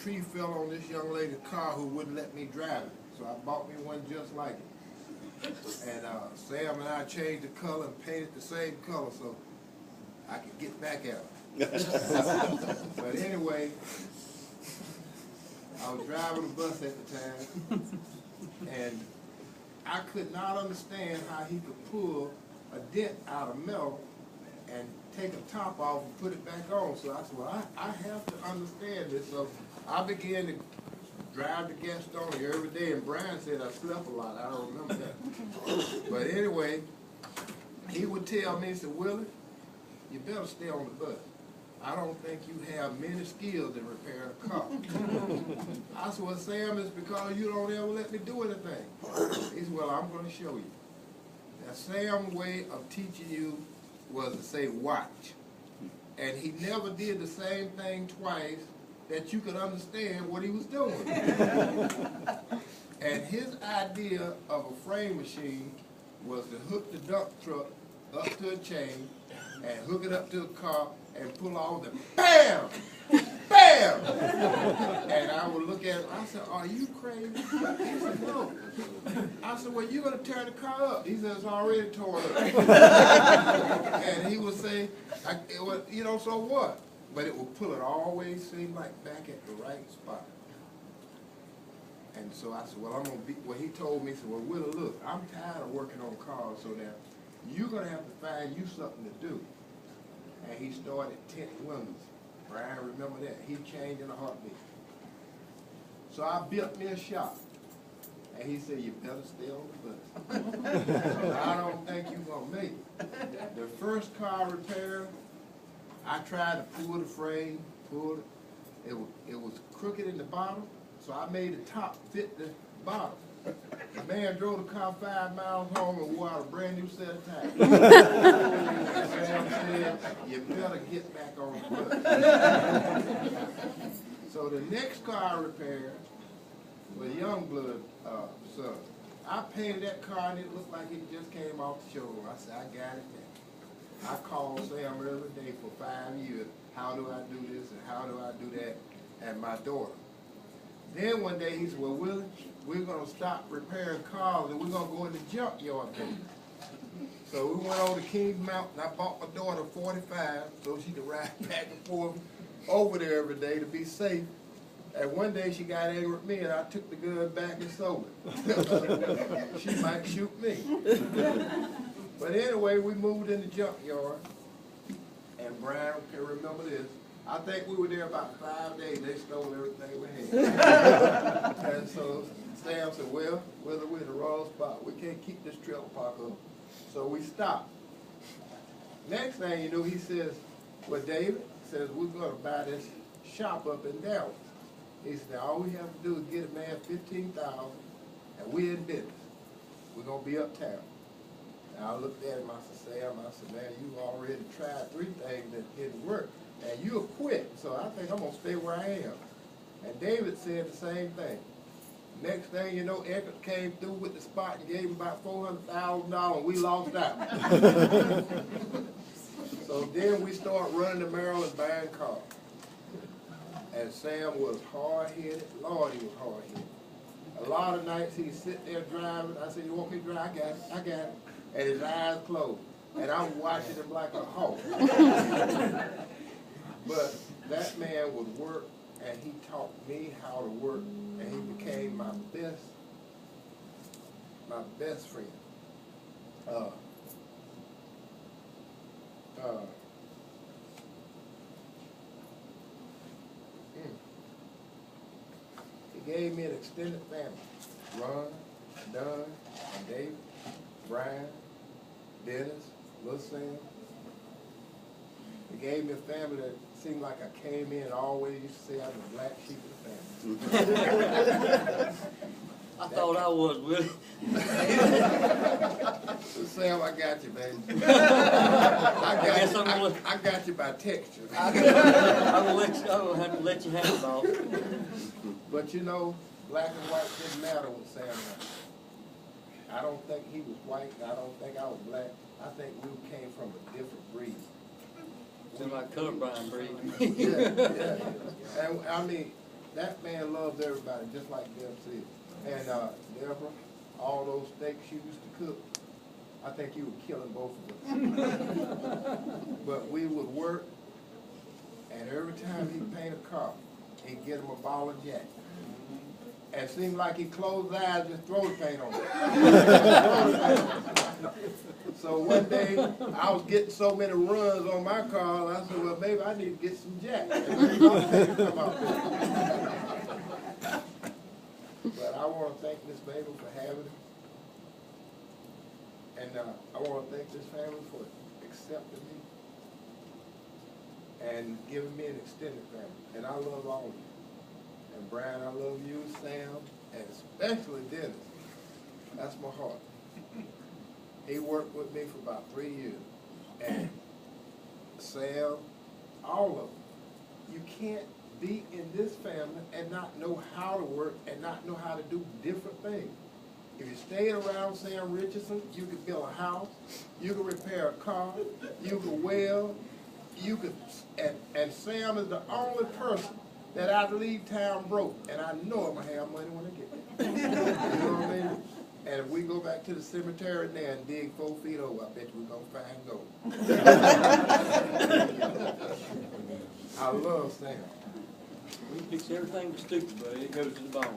tree fell on this young lady's car who wouldn't let me drive it. So I bought me one just like it. And Sam and I changed the color and painted the same color so I could get back at her. But anyway, I was driving a bus at the time, and I could not understand how he could pull a dent out of metal and take a top off and put it back on. So I said, well, I have to understand this. So I began to drive to Gastonia every day, and Brian said I slept a lot. I don't remember that. But anyway, he would tell me, he said, Willie, you better stay on the bus. I don't think you have many skills in repairing a car. I said, well, Sam, it's because you don't ever let me do anything. He said, well, I'm going to show you. Now, Sam's way of teaching you was to say, watch. And he never did the same thing twice that you could understand what he was doing. And his idea of a frame machine was to hook the dump truck up to a chain and hook it up to a car and pull all the BAM! BAM! And I would look at him, I said, are you crazy? He said, no. I said, well, you're going to tear the car up. He said, it's already torn up. And he would say, you know, so what? But it would pull it always seem like back at the right spot. And so I said, well, I'm going to be, well, he told me, he said, well, Willie, look, I'm tired of working on cars, so now you're going to have to find you something to do. And he started tinting windows. Brian, remember that. He changed in a heartbeat. So I built me a shop. And he said, you better stay on the bus. I don't think you're going to make it. The first car repair, I tried to pull the frame, pulled it. It was crooked in the bottom, so I made the top fit the bottom. The man drove the car 5 miles home and wore out a brand new set of tires. Sam said, you better get back on the bus. So the next car repair was Youngblood son. I painted that car and it looked like it just came off the showroom. I said, I got it now. I called Sam every day for 5 years. How do I do this and how do I do that? And my daughter. Then one day he said, well, Willie, we're going to stop repairing cars and we're going to go in the junkyard business. So we went over to Kings Mountain. I bought my daughter 45 so she could ride back and forth over there every day to be safe. And one day she got angry with me and I took the gun back and sold it. She might shoot me. But anyway, we moved in the junkyard. And Brian can remember this. I think we were there about 5 days. They stole everything we had. And so Sam said, well, we're in the wrong spot. We can't keep this trailer park up. So we stopped. Next thing you know, he says, well, David, says, we're going to buy this shop up in Dallas. He said, all we have to do is get a man $15,000 and we're in business. We're going to be uptown. And I looked at him, I said, Sam, I said, man, you already tried 3 things that didn't work. And you'll quit, so I think I'm going to stay where I am. And David said the same thing. Next thing you know, Eckert came through with the spot and gave him about $400,000 and we lost out. So then we started running to Maryland buying cars. And Sam was hard-headed. Lord, he was hard-headed. A lot of nights he'd sit there driving. I said, you want me to drive? I got it, I got it. And his eyes closed. And I'm watching him like a hawk. But that man would work, and he taught me how to work, and he became my best friend. He gave me an extended family. Ron, Don, and David, Brian, Dennis, Little Sam. He gave me a family that seemed like I came in and always used to say I was the black sheep of the family. I thought I was, Willie. Sam, I got you, baby. I got you by texture. I will have to let you have it all. But you know, black and white didn't matter with Sam and I. I don't think he was white. I don't think I was black. I think we came from a different breed. It's like colorblind breed. Yeah. And I mean, that man loves everybody, just like Deb said. And Deborah, all those steaks you used to cook, I think you were killing both of us. But we would work, and every time he'd paint a car, he'd get him a bottle of Jack. And it seemed like he closed his eyes and just throw the paint on it. So one day, I was getting so many runs on my car, I said, well, baby, I need to get some Jack. But I want to thank Miss Mabel for having it. And I want to thank this family for accepting me and giving me an extended family. And I love all of you. And Brian, I love you, Sam, and especially Dennis. That's my heart. He worked with me for about 3 years. And Sam, all of them. You can't be in this family and not know how to work and not know how to do different things. If you stayed around Sam Richardson, you could build a house, you could repair a car, you could weld, you could, and Sam is the only person that I'd leave town broke, and I know I'm gonna have money when I get there. You know what I mean? And if we go back to the cemetery now and dig 4 feet over, I bet you we're gonna find gold. I love Sam. We fix everything but stupid, buddy. It goes to the bone.